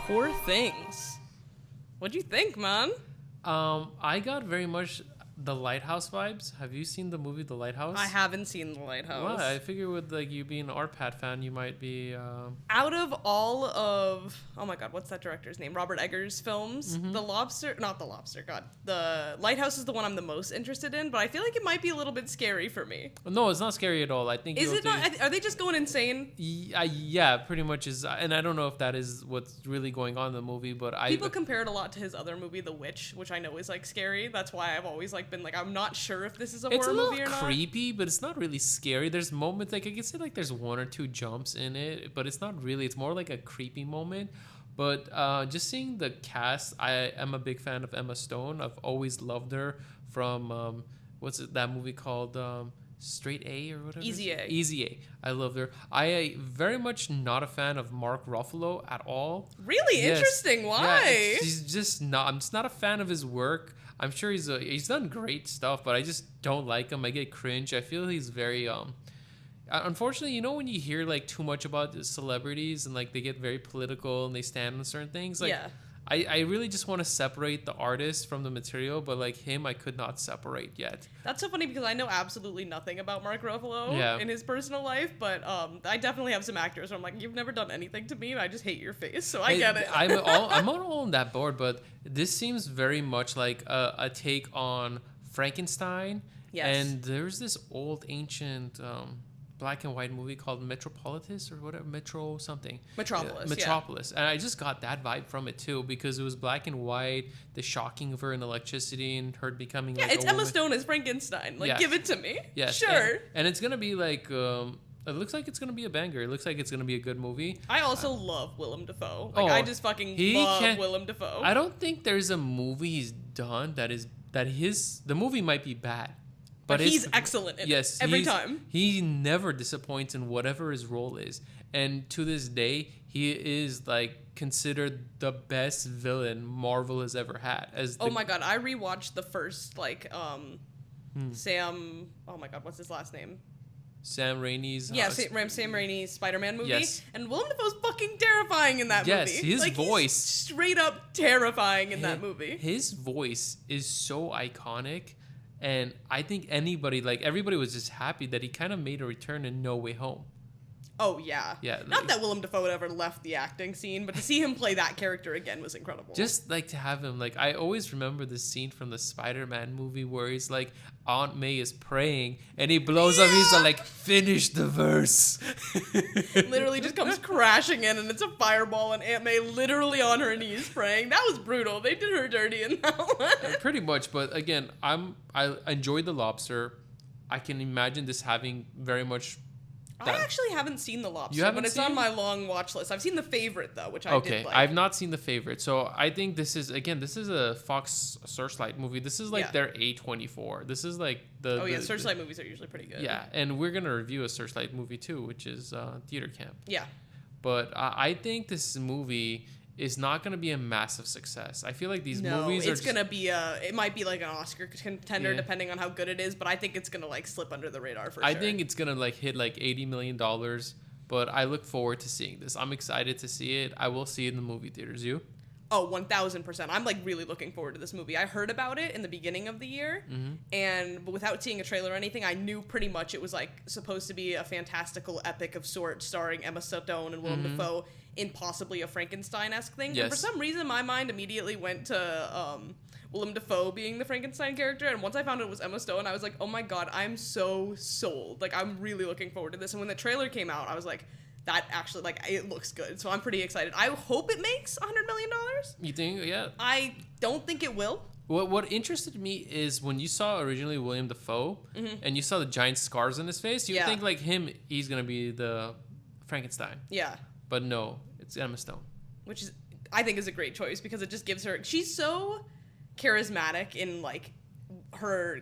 Poor Things. What'd you think, man? I got very much the Lighthouse vibes. Have you seen the movie The Lighthouse? I haven't seen The Lighthouse. Well, I figure with like you being an Art-Pat fan, you might be. Out of all of, oh my god, what's that director's name? Robert Eggers' films. Mm-hmm. The Lighthouse is the one I'm the most interested in, but I feel like it might be a little bit scary for me. No, it's not scary at all. I think. Is it not? Are they just going insane? Yeah, pretty much is, and I don't know if that is what's really going on in the movie, but people compare it a lot to his other movie, The Witch, which I know is like scary. That's why I've always like been like, I'm not sure if this is a horror movie or not. It's a little creepy, but it's not really scary. There's moments like I can say like there's one or two jumps in it, but it's not really. It's more like a creepy moment. But just seeing the cast, I am a big fan of Emma Stone. I've always loved her from that movie called Straight A or whatever. Easy A. Easy A. I love her. I very much not a fan of Mark Ruffalo at all. Really? Yes. Interesting. Why? Yeah, he's just not. I'm just not a fan of his work. I'm sure he's done great stuff, but I just don't like him. I get cringe. I feel he's very unfortunately, when you hear like too much about celebrities and like they get very political and they stand on certain things, like yeah. I really just want to separate the artist from the material, but like him, I could not separate yet. That's so funny because I know absolutely nothing about Mark Ruffalo in his personal life, but I definitely have some actors where I'm like, you've never done anything to me, and I just hate your face, so I get it. I'm all on that board, but this seems very much like a take on Frankenstein. Yes. And there's this old ancient black and white movie called Metropolis or whatever, Metropolis. And I just got that vibe from it too, because it was black and white, the shocking of her in electricity and her becoming like it's Emma Stone as Frankenstein. Like, give it to me. Yes. Sure. And it's gonna be like it looks like it's gonna be a banger. It looks like it's gonna be a good movie. I also love Willem Dafoe. Like, I just fucking love Willem Dafoe. I don't think there's a movie he's done the movie might be bad. But he's excellent in it every time. He never disappoints in whatever his role is. And to this day, he is like considered the best villain Marvel has ever had. Oh my god, I rewatched the first Sam, oh my god, what's his last name? Sam Raimi's Sam Raimi's Spider-Man movie. Yes. And Willem Dafoe's fucking terrifying in that movie. Yes, his voice. He's straight up terrifying in that movie. His voice is so iconic. And I think everybody was just happy that he kind of made a return in No Way Home. Oh, yeah. Yeah. Not that Willem Dafoe ever left the acting scene, but to see him play that character again was incredible. Just like to have him, like, I always remember the scene from the Spider-Man movie where he's like, Aunt May is praying and he blows up. He's like, finish the verse. Literally just comes crashing in and it's a fireball and Aunt May literally on her knees praying. That was brutal. They did her dirty in that one. Pretty much. But again, I enjoyed The Lobster. I can imagine this having very much. I actually haven't seen The Lobster, but it's on my long watch list. I've seen The Favorite, though, which I did like. I've not seen The Favorite. So I think this is a Fox Searchlight movie. This is like their A24. This is like Searchlight movies are usually pretty good. Yeah, and we're going to review a Searchlight movie too, which is Theater Camp. Yeah. But I think this movie is not going to be a massive success. I feel like these movies it's going to be it might be like an Oscar contender depending on how good it is, but I think it's going to like slip under the radar for sure. I think it's going to like hit like $80 million, but I look forward to seeing this. I'm excited to see it. I will see it in the movie theaters. You? Oh, 1,000%. I'm like really looking forward to this movie. I heard about it in the beginning of the year, and without seeing a trailer or anything, I knew pretty much it was like supposed to be a fantastical epic of sorts starring Emma Stone and Willem Dafoe in possibly a Frankenstein-esque thing. Yes. And for some reason, my mind immediately went to Willem Dafoe being the Frankenstein character, and once I found it was Emma Stone, I was like, oh my god, I'm so sold. Like, I'm really looking forward to this. And when the trailer came out, I was like, that actually, like, it looks good. So I'm pretty excited. I hope it makes $100 million. You think? Yeah. I don't think it will. What interested me is when you saw originally William Dafoe and you saw the giant scars on his face, you think like he's going to be the Frankenstein. Yeah. But no, it's Emma Stone. Which is, I think, is a great choice because it just gives her, she's so charismatic in like her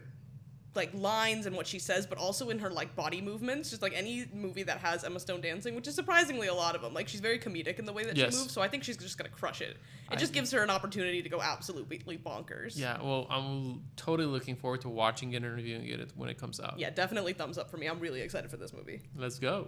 like lines and what she says, but also in her like body movements. Just like any movie that has Emma Stone dancing, which is surprisingly a lot of them. Like, she's very comedic in the way that she moves, so I think she's just gonna crush it. It just gives her an opportunity to go absolutely bonkers. Yeah, well, I'm totally looking forward to watching it and reviewing it when it comes out. Yeah, definitely thumbs up for me. I'm really excited for this movie. Let's go.